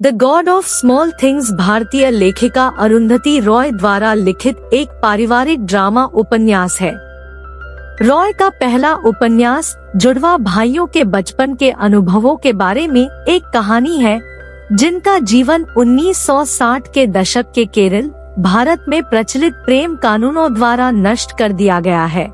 The God of small things भारतीय लेखिका अरुंधति रॉय द्वारा लिखित एक पारिवारिक ड्रामा उपन्यास है। रॉय का पहला उपन्यास जुड़वा भाइयों के बचपन के अनुभवों के बारे में एक कहानी है, जिनका जीवन 1960 के दशक के केरल, भारत में प्रचलित प्रेम कानूनों द्वारा नष्ट कर दिया गया है।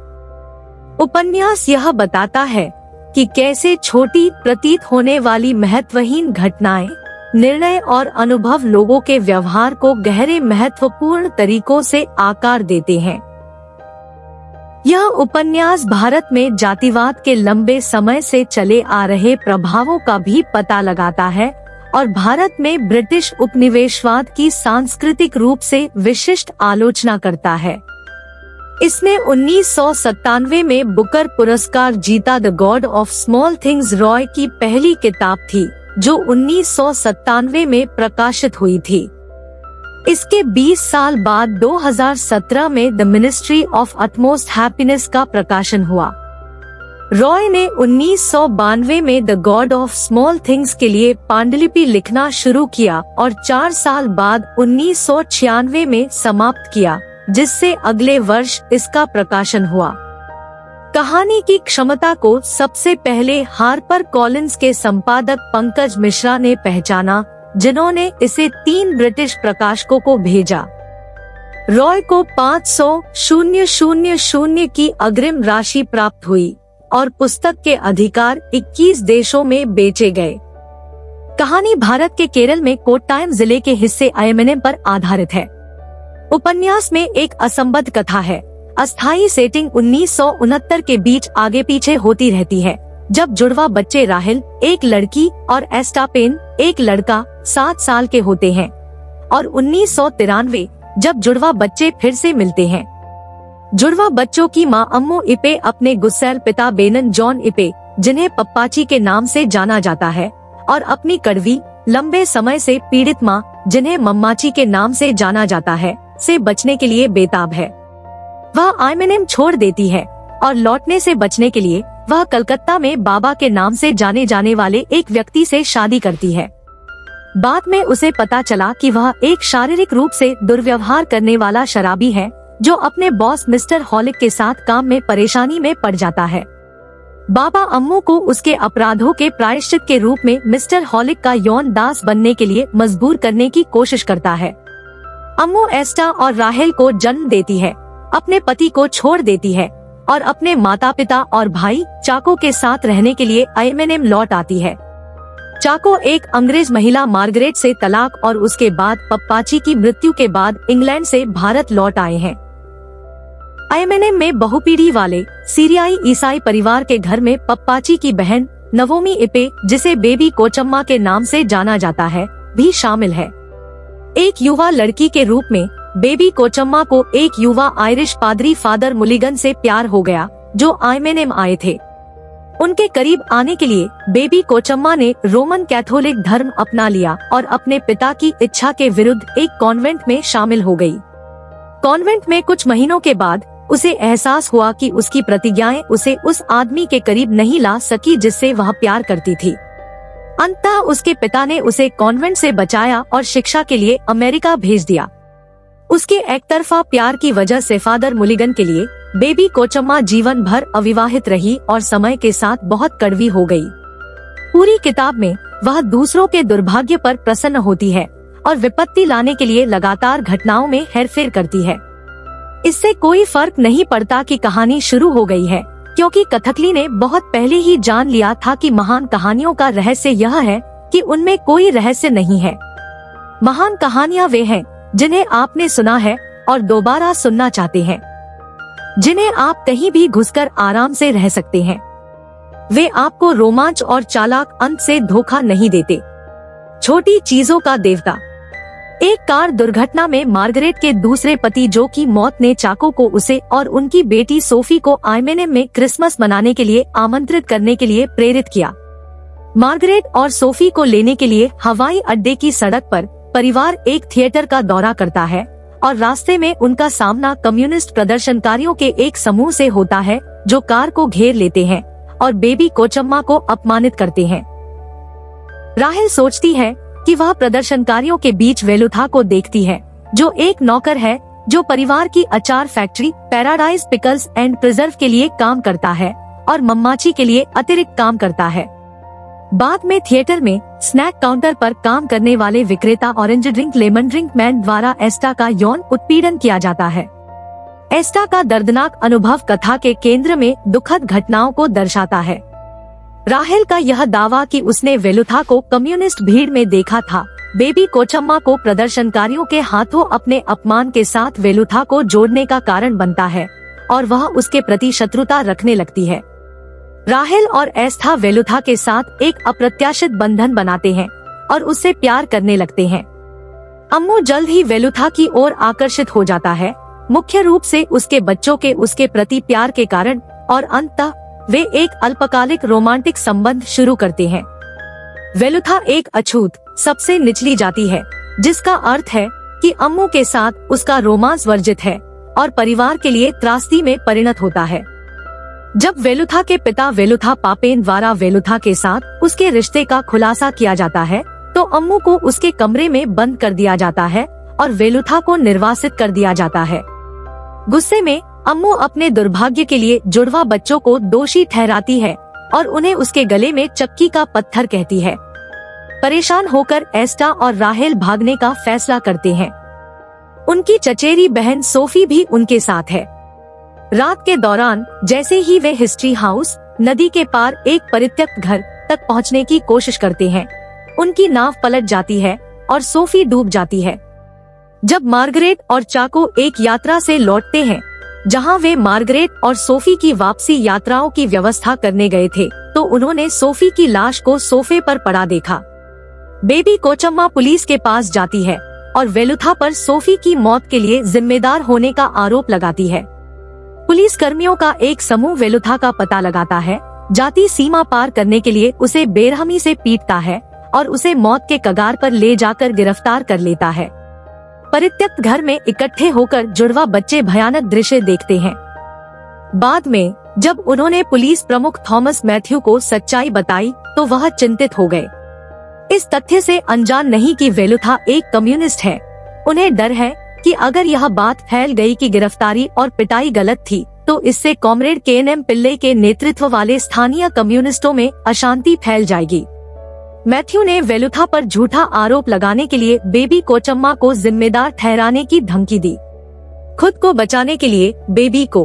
उपन्यास यह बताता है कि कैसे छोटी प्रतीत होने वाली महत्वहीन घटनाएं, निर्णय और अनुभव लोगों के व्यवहार को गहरे महत्वपूर्ण तरीकों से आकार देते हैं। यह उपन्यास भारत में जातिवाद के लंबे समय से चले आ रहे प्रभावों का भी पता लगाता है और भारत में ब्रिटिश उपनिवेशवाद की सांस्कृतिक रूप से विशिष्ट आलोचना करता है। इसने 1997 में बुकर पुरस्कार जीता। The God of small things Roy की पहली किताब थी, जो 1997 में प्रकाशित हुई थी। इसके 20 साल बाद 2017 में the ministry of utmost happiness का प्रकाशन हुआ। रॉय ने 1992 में the God of small things के लिए पांडुलिपि लिखना शुरू किया और 4 साल बाद 1996 में समाप्त किया, जिससे अगले वर्ष इसका प्रकाशन हुआ। कहानी की क्षमता को सबसे पहले हार्पर कॉलिंस के संपादक पंकज मिश्रा ने पहचाना, जिन्होंने इसे 3 ब्रिटिश प्रकाशकों को भेजा। रॉय को 500,000 की अग्रिम राशि प्राप्त हुई और पुस्तक के अधिकार 21 देशों में बेचे गए। कहानी भारत के केरल में कोट्टायम जिले के हिस्से आयमनम पर आधारित है। उपन्यास में एक असंबद्ध कथा है। अस्थायी सेटिंग 1969 के बीच आगे पीछे होती रहती है, जब जुड़वा बच्चे राहिल, एक लड़की, और एस्टापेन, एक लड़का, 7 साल के होते हैं, और 1993 जब जुड़वा बच्चे फिर से मिलते हैं। जुड़वा बच्चों की मां अम्मू इपे अपने गुस्सैल पिता बेनन जॉन इपे, जिन्हें पप्पाची के नाम से जाना जाता है, और अपनी कड़वी, लंबे समय से पीड़ित मां, जिन्हें मम्माची के नाम से जाना जाता है, से बचने के लिए बेताब है। वह आयमनम छोड़ देती है और लौटने से बचने के लिए वह कलकत्ता में बाबा के नाम से जाने जाने वाले एक व्यक्ति से शादी करती है। बाद में उसे पता चला कि वह एक शारीरिक रूप से दुर्व्यवहार करने वाला शराबी है, जो अपने बॉस मिस्टर हॉलिक के साथ काम में परेशानी में पड़ जाता है। बाबा अम्मू को उसके अपराधों के प्रायश्चित के रूप में मिस्टर हॉलिक का यौन दास बनने के लिए मजबूर करने की कोशिश करता है। अम्मू एस्टा और राहेल को जन्म देती है, अपने पति को छोड़ देती है और अपने माता पिता और भाई चाको के साथ रहने के लिए आयमनम लौट आती है। चाको एक अंग्रेज महिला मार्गरेट से तलाक और उसके बाद पप्पाची की मृत्यु के बाद इंग्लैंड से भारत लौट आए हैं। आयमनम में बहुपीढ़ी वाले सीरियाई ईसाई परिवार के घर में पप्पाची की बहन नवोमी इपे, जिसे बेबी कोचम्मा के नाम से जाना जाता है, भी शामिल है। एक युवा लड़की के रूप में बेबी कोचम्मा को एक युवा आयरिश पादरी फादर मुलिगन से प्यार हो गया, जो आयमनम आए थे। उनके करीब आने के लिए बेबी कोचम्मा ने रोमन कैथोलिक धर्म अपना लिया और अपने पिता की इच्छा के विरुद्ध एक कॉन्वेंट में शामिल हो गई। कॉन्वेंट में कुछ महीनों के बाद उसे एहसास हुआ कि उसकी प्रतिज्ञाएं उसे उस आदमी के करीब नहीं ला सकी जिससे वह प्यार करती थी। अंततः उसके पिता ने उसे कॉन्वेंट से बचाया और शिक्षा के लिए अमेरिका भेज दिया। उसके एकतरफा प्यार की वजह से फादर मुलिगन के लिए बेबी कोचम्मा जीवन भर अविवाहित रही और समय के साथ बहुत कड़वी हो गई। पूरी किताब में वह दूसरों के दुर्भाग्य पर प्रसन्न होती है और विपत्ति लाने के लिए लगातार घटनाओं में हेरफेर करती है। इससे कोई फर्क नहीं पड़ता कि कहानी शुरू हो गई है, क्योंकि कथकली ने बहुत पहले ही जान लिया था कि महान कहानियों का रहस्य यह है कि उनमें कोई रहस्य नहीं है। महान कहानियाँ वे हैं जिन्हें आपने सुना है और दोबारा सुनना चाहते हैं, जिन्हें आप कहीं भी घुसकर आराम से रह सकते हैं। वे आपको रोमांच और चालाक अंत से धोखा नहीं देते। छोटी चीजों का देवता। एक कार दुर्घटना में मार्गरेट के दूसरे पति जो की मौत ने चाको को उसे और उनकी बेटी सोफी को आयमनम में क्रिसमस मनाने के लिए आमंत्रित करने के लिए प्रेरित किया। मार्गरेट और सोफी को लेने के लिए हवाई अड्डे की सड़क पर परिवार एक थिएटर का दौरा करता है और रास्ते में उनका सामना कम्युनिस्ट प्रदर्शनकारियों के एक समूह से होता है, जो कार को घेर लेते हैं और बेबी कोचम्मा को अपमानित करते हैं। राहेल सोचती है कि वह प्रदर्शनकारियों के बीच वेलुथा को देखती है, जो एक नौकर है जो परिवार की अचार factory paradise pickles and preserve के लिए काम करता है और मम्माची के लिए अतिरिक्त काम करता है। बाद में थिएटर में स्नैक काउंटर पर काम करने वाले विक्रेता orange drink lemon drink man द्वारा एस्टा का यौन उत्पीड़न किया जाता है। एस्टा का दर्दनाक अनुभव कथा के केंद्र में दुखद घटनाओं को दर्शाता है। राहेल का यह दावा कि उसने वेलुथा को कम्युनिस्ट भीड़ में देखा था, बेबी कोचम्मा को प्रदर्शनकारियों के हाथों अपने अपमान के साथ वेलुथा को जोड़ने का कारण बनता है और वह उसके प्रति शत्रुता रखने लगती है। राहेल और एस्था वेलुथा के साथ एक अप्रत्याशित बंधन बनाते हैं और उससे प्यार करने लगते हैं। अम्मू जल्द ही वेलुथा की ओर आकर्षित हो जाता है, मुख्य रूप से उसके बच्चों के उसके प्रति प्यार के कारण, और अंततः वे एक अल्पकालिक रोमांटिक संबंध शुरू करते हैं। वेलुथा एक अछूत सबसे निचली जाति है, जिसका अर्थ है कि अम्मू के साथ उसका रोमांस वर्जित है और परिवार के लिए त्रासदी में परिणत होता है। जब वेलुथा के पिता वेलुथा पापेन द्वारा वेलुथा के साथ उसके रिश्ते का खुलासा किया जाता है, तो अम्मू को उसके कमरे में बंद कर दिया जाता है और वेलुथा को निर्वासित कर दिया जाता है। गुस्से में अम्मू अपने दुर्भाग्य के लिए जुड़वा बच्चों को दोषी ठहराती है और उन्हें उसके गले में चक्की का पत्थर कहती है। परेशान होकर एस्टा और राहेल भागने का फैसला करते हैं। उनकी चचेरी बहन सोफी भी उनके साथ है। रात के दौरान जैसे ही वे हिस्ट्री हाउस नदी के पार एक परित्यक्त घर तक पहुंचने की कोशिश करते हैं, उनकी नाव पलट जाती है और सोफी डूब जाती है। जब मार्गरेट और चाको एक यात्रा से लौटते हैं, जहां वे मार्गरेट और सोफी की वापसी यात्राओं की व्यवस्था करने गए थे, तो उन्होंने सोफी की लाश को सोफे पर पड़ा देखा। बेबी कोचम्मा पुलिस के पास जाती है और वेलुथा पर सोफी की मौत के लिए जिम्मेदार होने का आरोप लगाती है। पुलिस कर्मियों का एक समूह वेलुथा का पता लगाता है, जाति सीमा पार करने के लिए उसे बेरहमी से पीटता है और उसे मौत के कगार पर ले जाकर गिरफ्तार कर लेता है। परित्यक्त घर में इकट्ठे होकर जुड़वा बच्चे भयानक दृश्य देखते हैं। बाद में जब उन्होंने पुलिस प्रमुख थॉमस मैथ्यू को सच्चाई बताई, तो वह चिंतित हो गए। इस तथ्य से अनजान नहीं कि वेलुथा एक कम्युनिस्ट है। उन्हें डर है कि अगर यह बात फैल गई कि गिरफ्तारी और पिटाई गलत थी, तो इससे कॉमरेड KNM पिल्ले के नेतृत्व वाले स्थानीय कम्युनिस्टों में अशांति फैल जाएगी। मैथ्यू ने वेलुथा पर झूठा आरोप लगाने के लिए बेबी कोचम्मा को जिम्मेदार ठहराने की धमकी दी। खुद को बचाने के लिए बेबी को